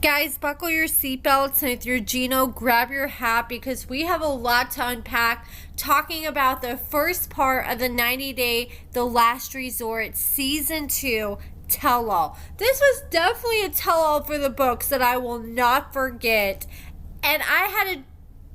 Guys, buckle your seatbelts, and if you're Gino, grab your hat because we have a lot to unpack talking about the first part of the 90-day The Last Resort Season 2 tell-all. This was definitely a tell-all for the books that I will not forget, and I had to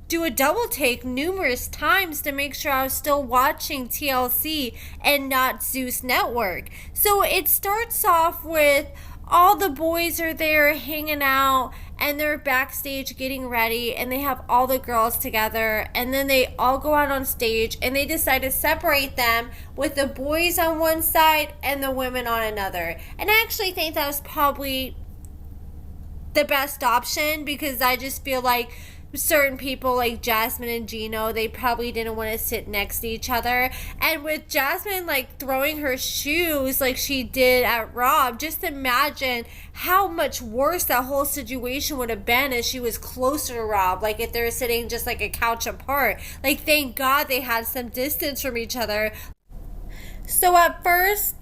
do a double take numerous times to make sure I was still watching TLC and not Zeus Network. So it starts off with all the boys are there hanging out and they're backstage getting ready, and they have all the girls together, and then they all go out on stage and they decide to separate them with the boys on one side and the women on another. And I actually think that was probably the best option because I just feel like certain people like Jasmine and Gino, they probably didn't want to sit next to each other. And with Jasmine like throwing her shoes like she did at Rob, just imagine how much worse that whole situation would have been if she was closer to Rob, like if they were sitting just like a couch apart. Like, thank God they had some distance from each other. So at first,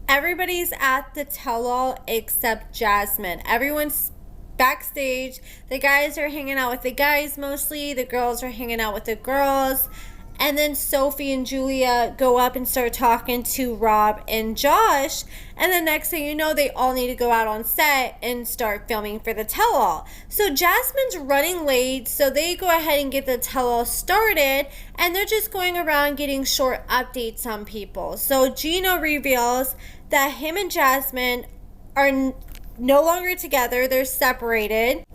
everybody's at the tell-all except Jasmine. Everyone's backstage. The guys are hanging out with the guys mostly. The girls are hanging out with the girls. And then Sophie and Julia go up and start talking to Rob and Josh. And the next thing you know, they all need to go out on set and start filming for the tell-all. So Jasmine's running late, so they go ahead and get the tell-all started. And they're just going around getting short updates on people. So Gino reveals that him and Jasmine are no longer together. They're separated.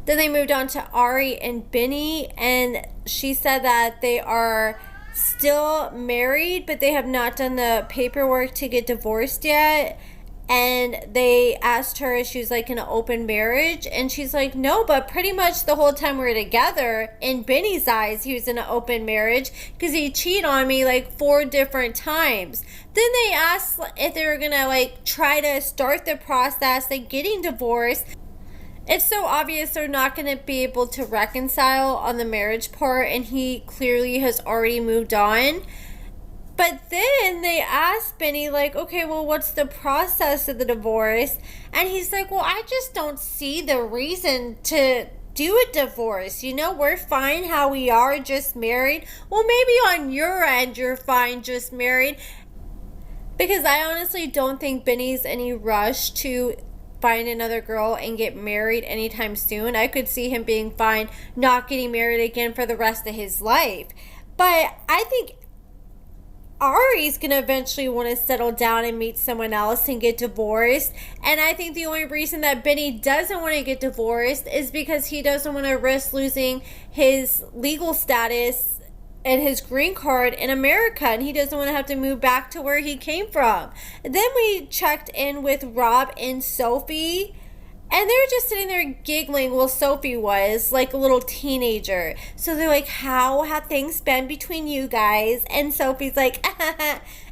Then they moved on to Ari and Benny, and she said that they are still married, but they have not done the paperwork to get divorced yet. And they asked her if she was like in an open marriage, and she's like, no, but pretty much the whole time we were together, in Benny's eyes, he was in an open marriage because he cheated on me like 4 different times. Then they asked if they were gonna like try to start the process like getting divorced. It's so obvious they're not going to be able to reconcile on the marriage part, and he clearly has already moved on. But then they asked Benny, like, okay, well, what's the process of the divorce? And he's like, well, I just don't see the reason to do a divorce. You know, we're fine how we are, just married. Well, maybe on your end, you're fine, just married. Because I honestly don't think Benny's any rush to find another girl and get married anytime soon. I could see him being fine not getting married again for the rest of his life. But I think Ari's gonna eventually want to settle down and meet someone else and get divorced. And I think the only reason that Benny doesn't want to get divorced is because he doesn't want to risk losing his legal status and his green card in America, and he doesn't want to have to move back to where he came from. And then we checked in with Rob and Sophie, and they were just sitting there giggling. Well, Sophie was like a little teenager. So they're like, how have things been between you guys? And Sophie's like,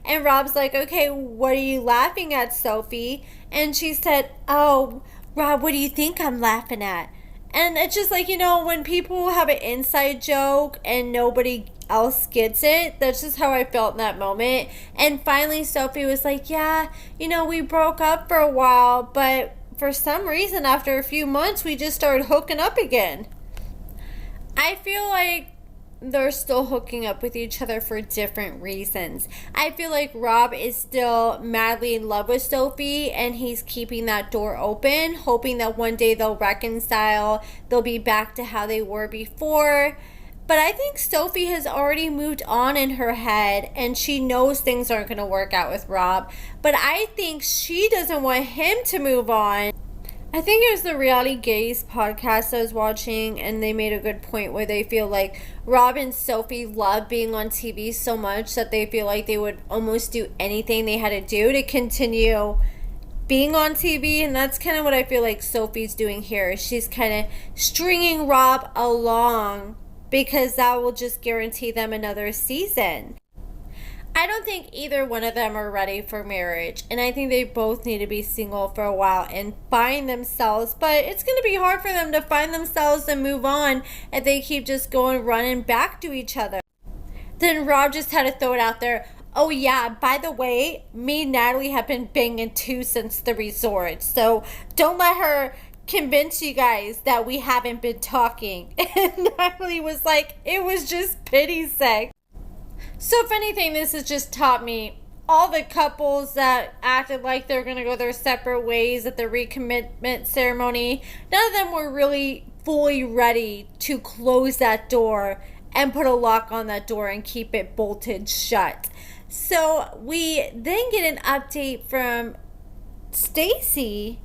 and Rob's like, okay, what are you laughing at, Sophie? And she said, oh, Rob, what do you think I'm laughing at? And it's just like, you know, when people have an inside joke and nobody else gets it, that's just how I felt in that moment. And finally Sophie was like, yeah, you know, we broke up for a while, but for some reason after a few months we just started hooking up again. I feel like they're still hooking up with each other for different reasons. I feel like Rob is still madly in love with Sophie, and he's keeping that door open, hoping that one day they'll reconcile, they'll be back to how they were before. But I think Sophie has already moved on in her head, and she knows things aren't going to work out with Rob. But I think she doesn't want him to move on. I think it was the Reality Gaze podcast I was watching, and they made a good point where they feel like Rob and Sophie love being on TV so much that they feel like they would almost do anything they had to do to continue being on TV. And that's kind of what I feel like Sophie's doing here. She's kind of stringing Rob along because that will just guarantee them another season. I don't think either one of them are ready for marriage, and I think they both need to be single for a while and find themselves, but it's going to be hard for them to find themselves and move on if they keep just going running back to each other. Then Rob just had to throw it out there, oh yeah, by the way, me and Natalie have been banging too since the resort, so don't let her convince you guys that we haven't been talking. And Natalie was like, it was just pity sex. So if anything, this has just taught me all the couples that acted like they're going to go their separate ways at the recommitment ceremony, none of them were really fully ready to close that door and put a lock on that door and keep it bolted shut. So we then get an update from Stacy,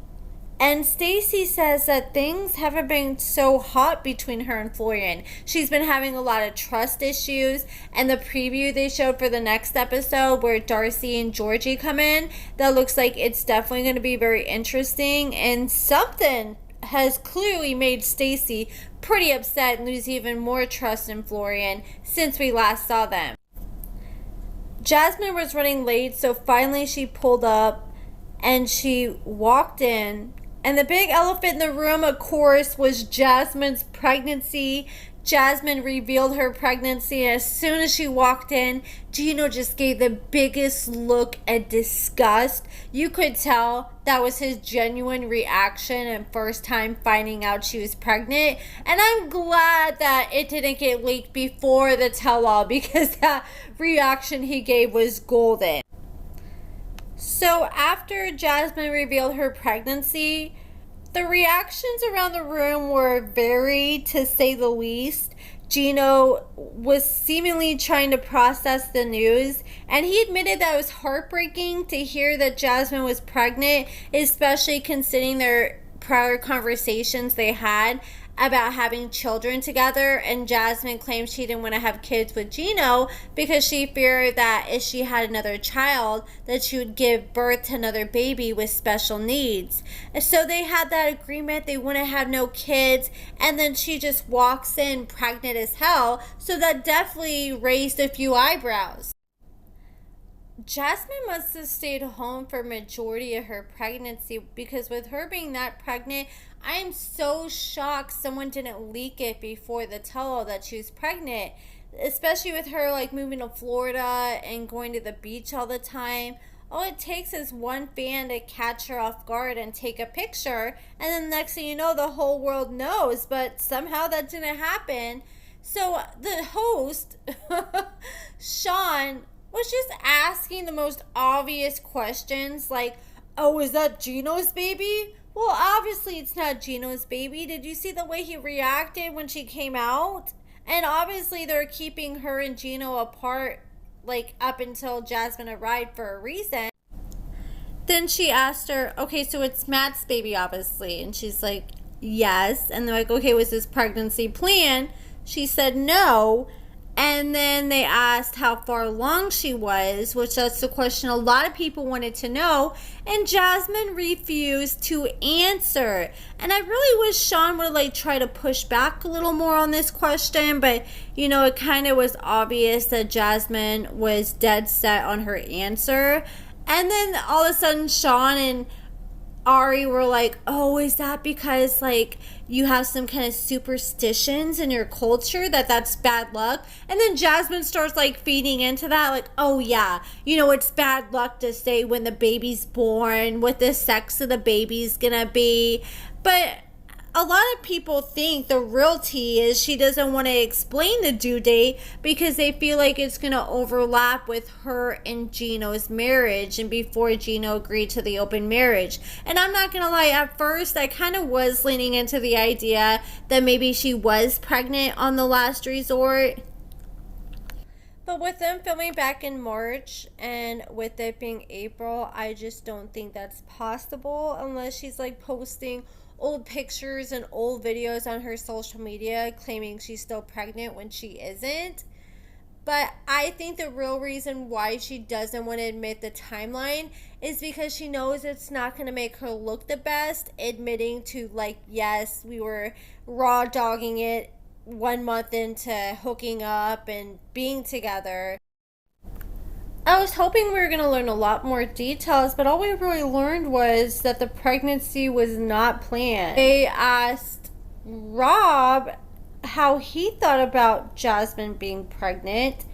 and Stacy says that things haven't been so hot between her and Florian. She's been having a lot of trust issues, and the preview they showed for the next episode where Darcy and Georgie come in, that looks like it's definitely going to be very interesting, and something has clearly made Stacy pretty upset and lose even more trust in Florian since we last saw them. Jasmine was running late, so finally she pulled up and she walked in. And the big elephant in the room, of course, was Jasmine's pregnancy. Jasmine revealed her pregnancy, and as soon as she walked in, Gino just gave the biggest look of disgust. You could tell that was his genuine reaction and first time finding out she was pregnant. And I'm glad that it didn't get leaked before the tell-all, because that reaction he gave was golden. So after Jasmine revealed her pregnancy, the reactions around the room were varied, to say the least. Gino was seemingly trying to process the news, and he admitted that it was heartbreaking to hear that Jasmine was pregnant, especially considering their prior conversations they had about having children together. And Jasmine claimed she didn't want to have kids with Gino because she feared that if she had another child, that she would give birth to another baby with special needs. And so they had that agreement, they wouldn't have no kids, and then she just walks in pregnant as hell. So that definitely raised a few eyebrows. Jasmine must have stayed home for majority of her pregnancy, because with her being that pregnant, I am so shocked someone didn't leak it before the tell-all that she was pregnant, especially with her like moving to Florida and going to the beach all the time. All it takes is one fan to catch her off guard and take a picture, and then the next thing you know, the whole world knows. But somehow that didn't happen. So the host, SHEIN, was just asking the most obvious questions like, oh, is that Gino's baby? Well, obviously it's not Gino's baby. Did you see the way he reacted when she came out? And obviously they're keeping her and Gino apart, like up until Jasmine arrived, for a reason. Then she asked her, okay, so it's Matt's baby, obviously. And she's like, yes. And they're like, okay, was this pregnancy planned? She said no. And then they asked how far along she was, which that's the question a lot of people wanted to know. And Jasmine refused to answer. And I really wish SHEIN would like try to push back a little more on this question. But, you know, it kind of was obvious that Jasmine was dead set on her answer. And then all of a sudden, SHEIN and Ari were like, oh, is that because like you have some kind of superstitions in your culture that's bad luck? And then Jasmine starts like feeding into that, like, oh yeah, you know, it's bad luck to say when the baby's born, what the sex of the baby's gonna be. But a lot of people think the real tea is she doesn't want to explain the due date because they feel like it's going to overlap with her and Gino's marriage and before Gino agreed to the open marriage. And I'm not going to lie, at first I kind of was leaning into the idea that maybe she was pregnant on the Last Resort. But with them filming back in March and with it being April, I just don't think that's possible unless she's like posting old pictures and old videos on her social media claiming she's still pregnant when she isn't. But I think the real reason why she doesn't want to admit the timeline is because she knows it's not going to make her look the best, admitting to like, yes, we were raw dogging it 1 month into hooking up and being together. I was hoping we were going to learn a lot more details, but all we really learned was that the pregnancy was not planned. They asked Rob how he thought about Jasmine being pregnant,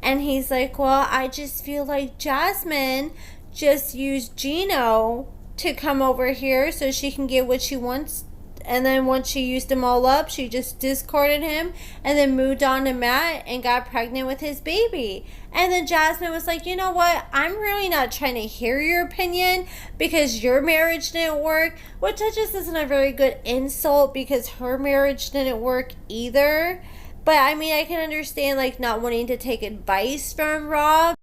and he's like, well, I just feel like Jasmine just used Gino to come over here so she can get what she wants And then once she used them all up, she just discarded him and then moved on to Matt and got pregnant with his baby. And then Jasmine was like, you know what? I'm really not trying to hear your opinion because your marriage didn't work, which that just isn't a very good insult because her marriage didn't work either. But I mean, I can understand like not wanting to take advice from Rob,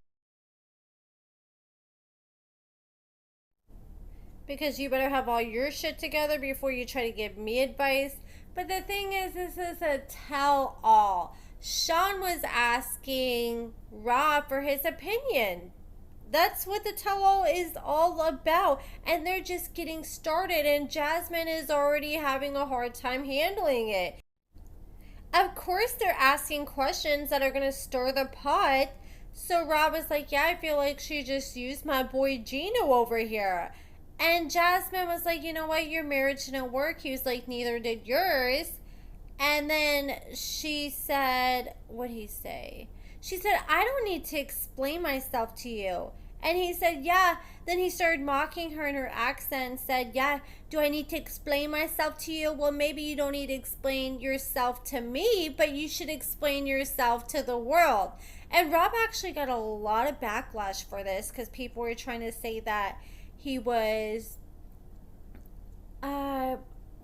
because you better have all your shit together before you try to give me advice. But the thing is, this is a tell-all. Sean was asking Rob for his opinion. That's what the tell-all is all about. And they're just getting started, and Jasmine is already having a hard time handling it. Of course, they're asking questions that are going to stir the pot. So Rob was like, yeah, I feel like she just used my boy Gino over here. And Jasmine was like, you know what, your marriage didn't work. He was like, neither did yours. And then she said, what'd he say? She said, I don't need to explain myself to you. And he said, yeah. Then he started mocking her in her accent and said, yeah, do I need to explain myself to you? Well, maybe you don't need to explain yourself to me, but you should explain yourself to the world. And Rob actually got a lot of backlash for this because people were trying to say that he was, I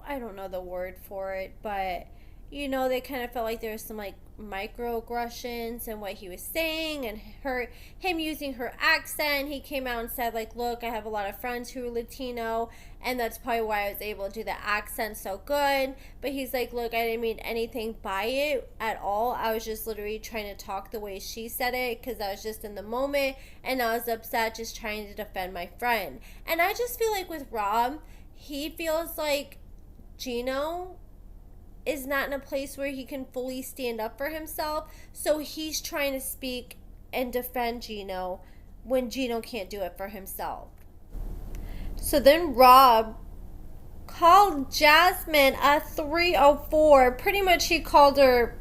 don't know the word for it, but, you know, they kind of felt like there was some, like, microaggressions in what he was saying, and him using her accent. He came out and said, like, look, I have a lot of friends who are Latino, and that's probably why I was able to do the accent so good. But he's like, look, I didn't mean anything by it at all. I was just literally trying to talk the way she said it because I was just in the moment, and I was upset just trying to defend my friend. And I just feel like with Rob, he feels like Gino is not in a place where he can fully stand up for himself. So he's trying to speak and defend Gino when Gino can't do it for himself. So then Rob called Jasmine a 304. Pretty much he called her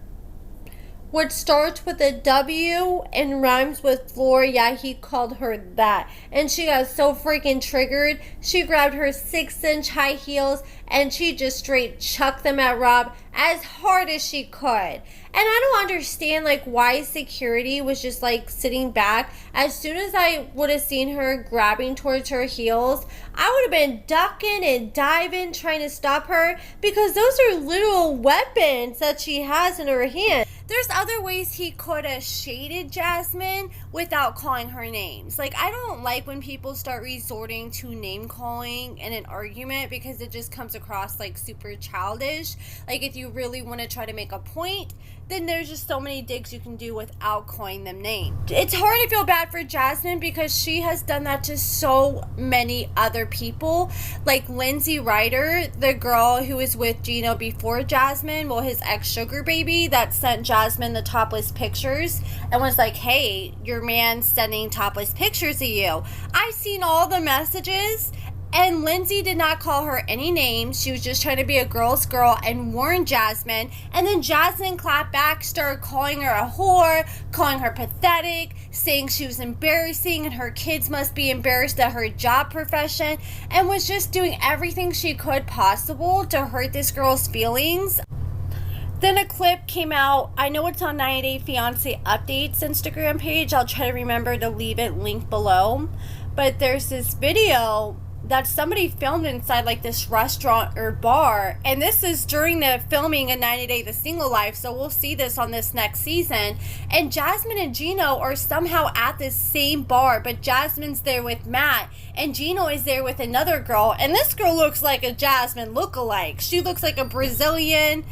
what starts with a W and rhymes with floor. Yeah, he called her that. And she got so freaking triggered. She grabbed her 6-inch high heels and she just straight chucked them at Rob as hard as she could. And I don't understand like why security was just like sitting back. As soon as I would have seen her grabbing towards her heels, I would have been ducking and diving trying to stop her because those are literal weapons that she has in her hand. There's other ways he could have shaded Jasmine without calling her names. Like, I don't like when people start resorting to name calling in an argument because it just comes across like super childish. Like, if you really want to try to make a point, then there's just so many digs you can do without calling them names. It's hard to feel bad for Jasmine because she has done that to so many other people. Like Lindsay Ryder, the girl who was with Gino before Jasmine, well, his ex-sugar baby that sent Jasmine the topless pictures and was like, hey, your man's sending topless pictures of you. I've seen all the messages. And Lindsay did not call her any names. She was just trying to be a girl's girl and warn Jasmine. And then Jasmine clapped back, started calling her a whore, calling her pathetic, saying she was embarrassing and her kids must be embarrassed at her job profession, and was just doing everything she could possible to hurt this girl's feelings. Then a clip came out. I know it's on 90 Day Fiancé Updates Instagram page. I'll try to remember to leave it linked below. But there's this video that somebody filmed inside like this restaurant or bar, and this is during the filming of 90 Day the Single Life, so we'll see this on this next season. And Jasmine and Gino are somehow at this same bar, but Jasmine's there with Matt and Gino is there with another girl, and this girl looks like a Jasmine lookalike. She looks like a Brazilian,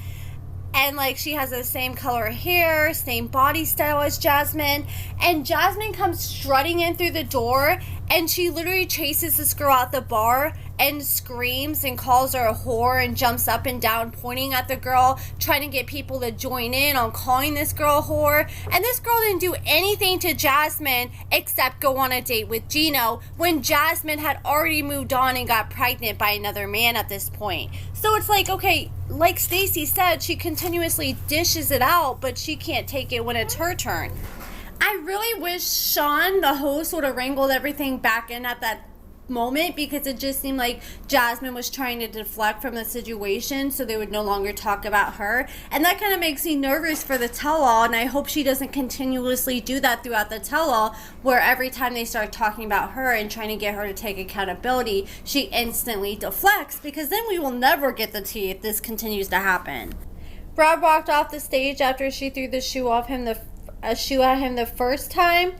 and like she has the same color hair, same body style as Jasmine. And Jasmine comes strutting in through the door, and she literally chases this girl out the bar and screams and calls her a whore and jumps up and down pointing at the girl, trying to get people to join in on calling this girl a whore. And this girl didn't do anything to Jasmine except go on a date with Gino when Jasmine had already moved on and got pregnant by another man at this point. So it's like, okay, like Stacey said, she continuously dishes it out, but she can't take it when it's her turn. I really wish Sean, the host, would have wrangled everything back in at that moment, because it just seemed like Jasmine was trying to deflect from the situation so they would no longer talk about her. And that kind of makes me nervous for the tell-all, and I hope she doesn't continuously do that throughout the tell-all, where every time they start talking about her and trying to get her to take accountability, she instantly deflects, because then we will never get the tea if this continues to happen. Rob walked off the stage after she threw the shoe at him the first time.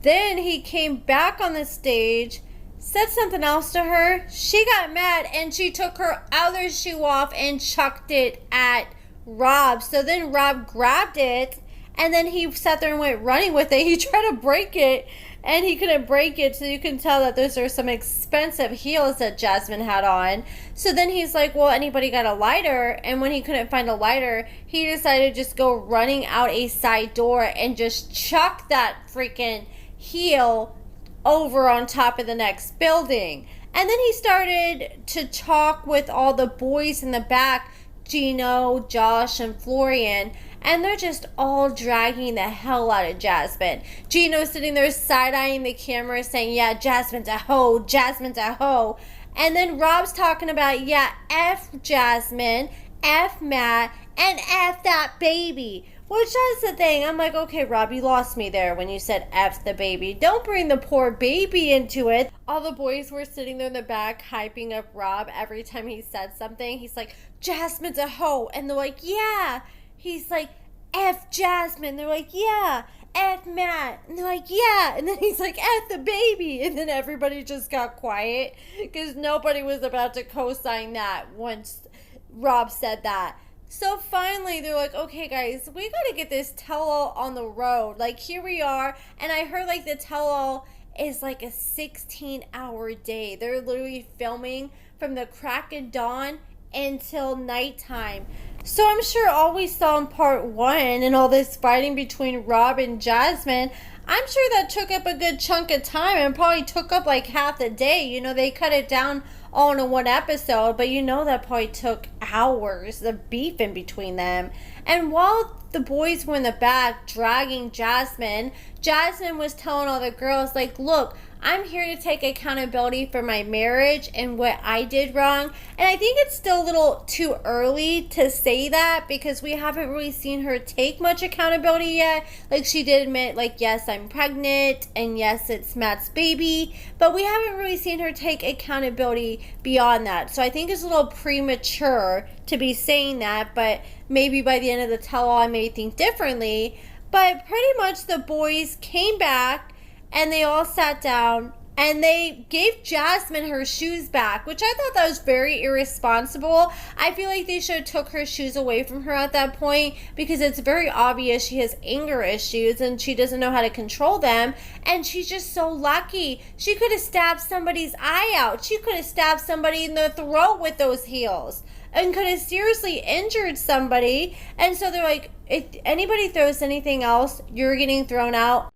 Then he came back on the stage, said something else to her. She got mad and she took her other shoe off and chucked it at Rob. So then Rob grabbed it and then he sat there and went running with it. He tried to break it and he couldn't break it, so you can tell that those are some expensive heels that Jasmine had on. So then he's like, well, anybody got a lighter? And when he couldn't find a lighter, he decided to just go running out a side door and just chuck that freaking heel over on top of the next building. And then he started to talk with all the boys in the back, Gino, Josh, and Florian, and they're just all dragging the hell out of Jasmine. Gino's sitting there side-eyeing the camera saying, yeah, Jasmine's a hoe, Jasmine's a hoe. And then Rob's talking about, yeah, F Jasmine, F Matt, and F that baby. Which is the thing. I'm like, okay, Rob, you lost me there when you said F the baby. Don't bring the poor baby into it. All the boys were sitting there in the back hyping up Rob every time he said something. He's like, Jasmine's a hoe. And they're like, yeah. He's like, F Jasmine. They're like, yeah. F Matt. And they're like, yeah. And then he's like, F the baby. And then everybody just got quiet because nobody was about to co-sign that once Rob said that. So finally, they're like, okay, guys, we got to get this tell-all on the road. Like, here we are. And I heard, like, the tell-all is like a 16-hour day. They're literally filming from the crack of dawn until nighttime. So I'm sure all we saw in part one and all this fighting between Rob and Jasmine, I'm sure that took up a good chunk of time and probably took up like half the day. You know, they cut it down all in one episode, but you know that probably took hours, the beef in between them. And while the boys were in the back dragging Jasmine, Jasmine was telling all the girls, like, look, I'm here to take accountability for my marriage and what I did wrong. And I think it's still a little too early to say that because we haven't really seen her take much accountability yet. Like, she did admit, like, yes, I'm pregnant and yes, it's Matt's baby, but we haven't really seen her take accountability beyond that. So I think it's a little premature to be saying that, but maybe by the end of the tell-all I may think differently. But pretty much the boys came back and they all sat down and they gave Jasmine her shoes back, which I thought that was very irresponsible. I feel like they should have took her shoes away from her at that point because it's very obvious she has anger issues and she doesn't know how to control them. And she's just so lucky. She could have stabbed somebody's eye out. She could have stabbed somebody in the throat with those heels and could have seriously injured somebody. And so they're like, if anybody throws anything else, you're getting thrown out.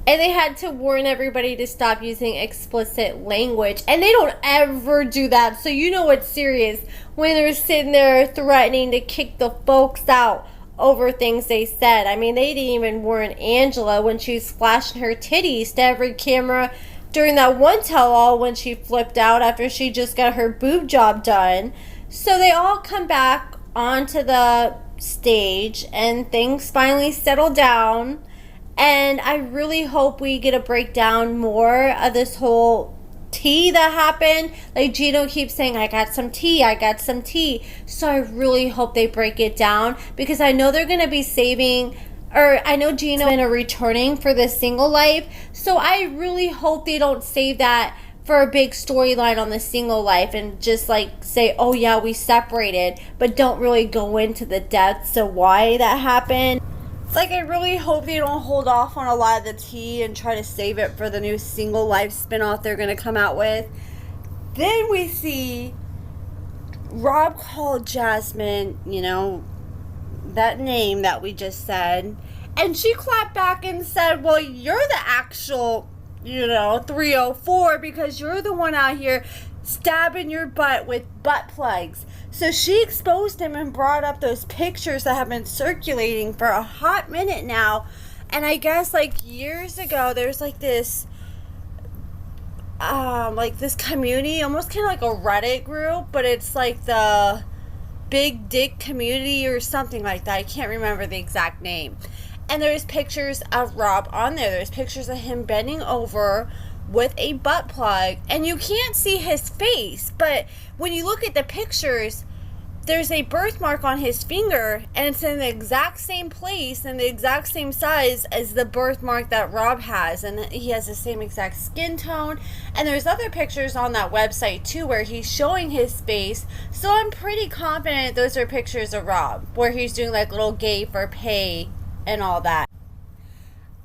And they had to warn everybody to stop using explicit language. And they don't ever do that. So you know it's serious when they're sitting there threatening to kick the folks out over things they said. I mean, they didn't even warn Angela when she was flashing her titties to every camera during that one tell-all when she flipped out after she just got her boob job done. So they all come back onto the stage and things finally settle down. And I really hope we get a breakdown more of this whole tea that happened. Like Gino keeps saying, I got some tea, I got some tea. So I really hope they break it down because I know they're going to be saving, or I know Gino is returning for the single life. So I really hope they don't save that for a big storyline on the single life and just like say, oh yeah, we separated, but don't really go into the depths of why that happened. Like, I really hope they don't hold off on a lot of the tea and try to save it for the new single life spinoff they're going to come out with. Then we see Rob called Jasmine, you know, that name that we just said. And she clapped back and said, well, you're the actual, 304 because you're the one out here stabbing your butt with butt plugs. So she exposed him and brought up those pictures that have been circulating for a hot minute now. And I guess like years ago, there's like this like this community, almost kind of like a Reddit group, but it's like the Big Dick Community or something like that. I can't remember the exact name. And there's pictures of Rob on there. There's pictures of him bending over with a butt plug, and you can't see his face, but when you look at the pictures, there's a birthmark on his finger, and it's in the exact same place and the exact same size as the birthmark that Rob has, and he has the same exact skin tone. And there's other pictures on that website too where he's showing his face, so I'm pretty confident those are pictures of Rob where he's doing like little gay for pay and all that.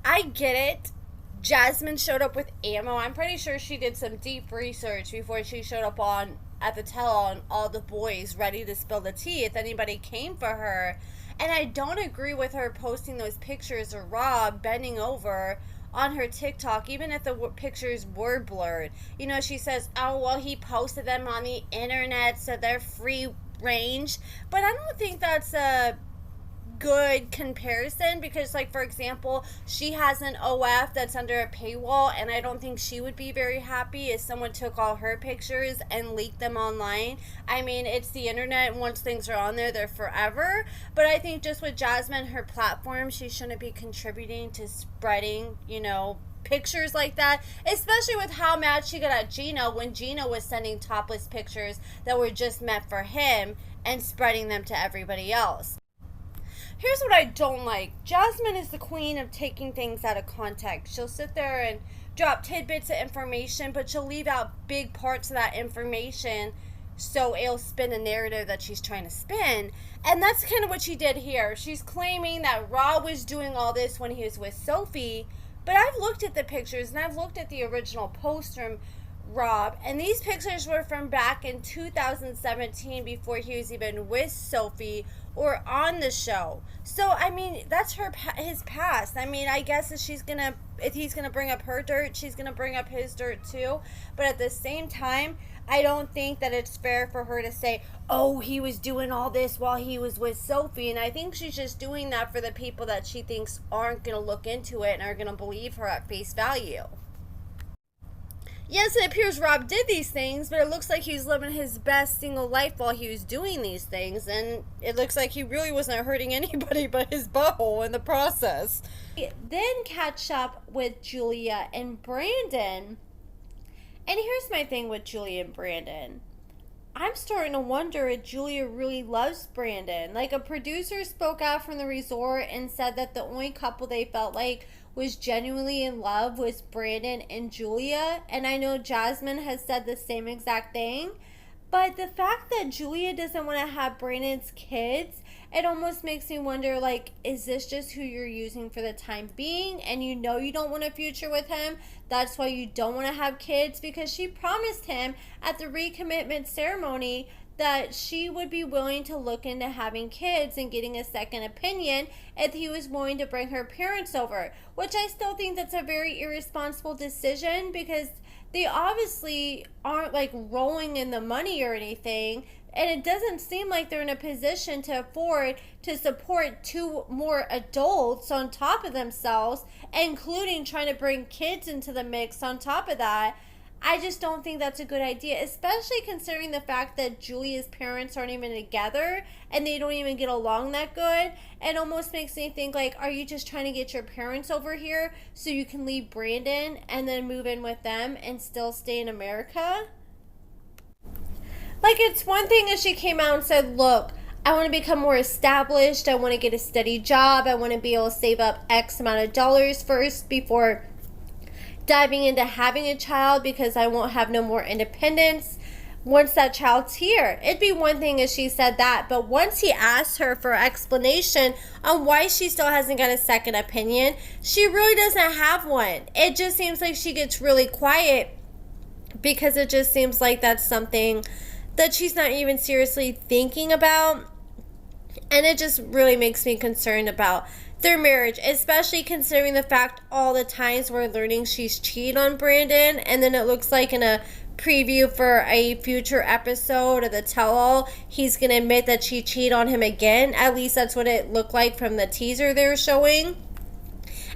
I get it. Jasmine showed up with ammo. I'm pretty sure she did some deep research before she showed up on at the tell-all, and all the boys ready to spill the tea if anybody came for her. And I don't agree with her posting those pictures of Rob bending over on her TikTok, even if the pictures were blurred. You know, she says, oh, well, he posted them on the internet, so they're free range. But I don't think that's a good comparison, because like, for example, she has an OF that's under a paywall, and I don't think she would be very happy if someone took all her pictures and leaked them online. I mean, it's the internet, and once things are on there, they're forever. But I think just with Jasmine, her platform, she shouldn't be contributing to spreading, you know, pictures like that, especially with how mad she got at Gino when Gino was sending topless pictures that were just meant for him and spreading them to everybody else. Here's what I don't like. Jasmine is the queen of taking things out of context. She'll sit there and drop tidbits of information, but she'll leave out big parts of that information so it'll spin a narrative that she's trying to spin. And that's kind of what she did here. She's claiming that Rob was doing all this when he was with Sophie, but I've looked at the pictures and I've looked at the original post from Rob, and these pictures were from back in 2017 before he was even with Sophie or on the show. So I mean, that's his past. I mean, I guess if he's gonna bring up her dirt, she's gonna bring up his dirt too. But at the same time, I don't think that it's fair for her to say, oh, he was doing all this while he was with Sophie. And I think she's just doing that for the people that she thinks aren't gonna look into it and are gonna believe her at face value. Yes, it appears Rob did these things, but it looks like he was living his best single life while he was doing these things, and it looks like he really wasn't hurting anybody but his butthole in the process. Then catch up with Julia and Brandon. And here's my thing with Julia and Brandon. I'm starting to wonder if Julia really loves Brandon. Like, a producer spoke out from the resort and said that the only couple they felt like was genuinely in love was Brandon and Julia. And I know Jasmine has said the same exact thing. But the fact that Julia doesn't want to have Brandon's kids, it almost makes me wonder, like, is this just who you're using for the time being? And you know you don't want a future with him. That's why you don't want to have kids, because she promised him at the recommitment ceremony that she would be willing to look into having kids and getting a second opinion if he was willing to bring her parents over, which I still think that's a very irresponsible decision, because they obviously aren't like rolling in the money or anything, and it doesn't seem like they're in a position to afford to support two more adults on top of themselves, including trying to bring kids into the mix on top of that. I just don't think that's a good idea, especially considering the fact that Julia's parents aren't even together and they don't even get along that good. It almost makes me think, like, are you just trying to get your parents over here so you can leave Brandon and then move in with them and still stay in America? Like, it's one thing if she came out and said, look, I want to become more established, I want to get a steady job, I want to be able to save up X amount of dollars first before diving into having a child, because I won't have no more independence once that child's here. It'd be one thing if she said that, but once he asked her for explanation on why she still hasn't got a second opinion, she really doesn't have one. It just seems like she gets really quiet, because it just seems like that's something that she's not even seriously thinking about, and it just really makes me concerned about their marriage, especially considering the fact all the times we're learning she's cheated on Brandon, and then it looks like in a preview for a future episode of the tell-all, he's gonna admit that she cheated on him again. At least that's what it looked like from the teaser they were showing.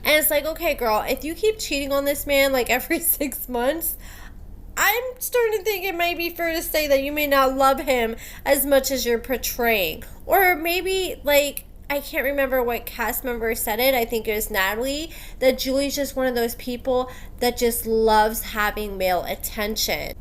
And it's like, okay, girl, if you keep cheating on this man like every 6 months, I'm starting to think it might be fair to say that you may not love him as much as you're portraying. Or maybe, like, I can't remember what cast member said it. I think it was Natalie. That Julie's just one of those people that just loves having male attention.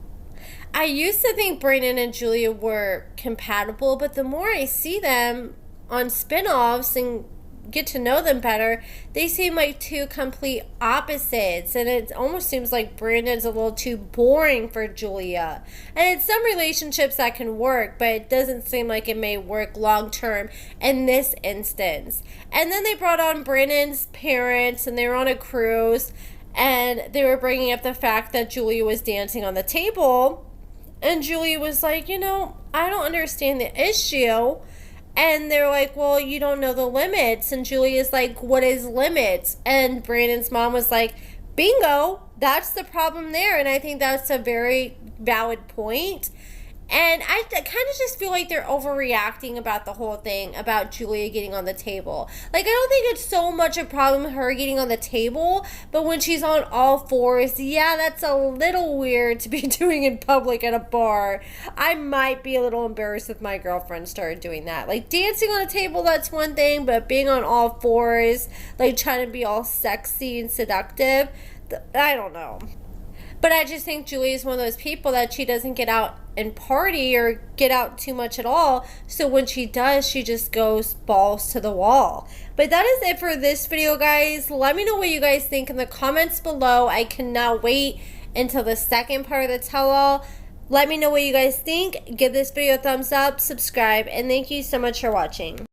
I used to think Brandon and Julia were compatible, but the more I see them on spinoffs and get to know them better, they seem like two complete opposites, and it almost seems like Brandon's a little too boring for Julia. And in some relationships that can work, but it doesn't seem like it may work long term in this instance. And then they brought on Brandon's parents, and they were on a cruise, and they were bringing up the fact that Julia was dancing on the table, and Julia was like, I don't understand the issue. And they're like, well, you don't know the limits. And Julia's like, what is limits? And Brandon's mom was like, bingo, that's the problem there. And I think that's a very valid point. And I kind of just feel like they're overreacting about the whole thing about Julia getting on the table. Like, I don't think it's so much a problem her getting on the table, but when she's on all fours, yeah, that's a little weird to be doing in public at a bar. I might be a little embarrassed if my girlfriend started doing that. Like, dancing on a table, that's one thing, but being on all fours, like trying to be all sexy and seductive, I don't know. But I just think Julie is one of those people that she doesn't get out and party or get out too much at all. So when she does, she just goes balls to the wall. But that is it for this video, guys. Let me know what you guys think in the comments below. I cannot wait until the second part of the tell-all. Let me know what you guys think. Give this video a thumbs up, subscribe, and thank you so much for watching.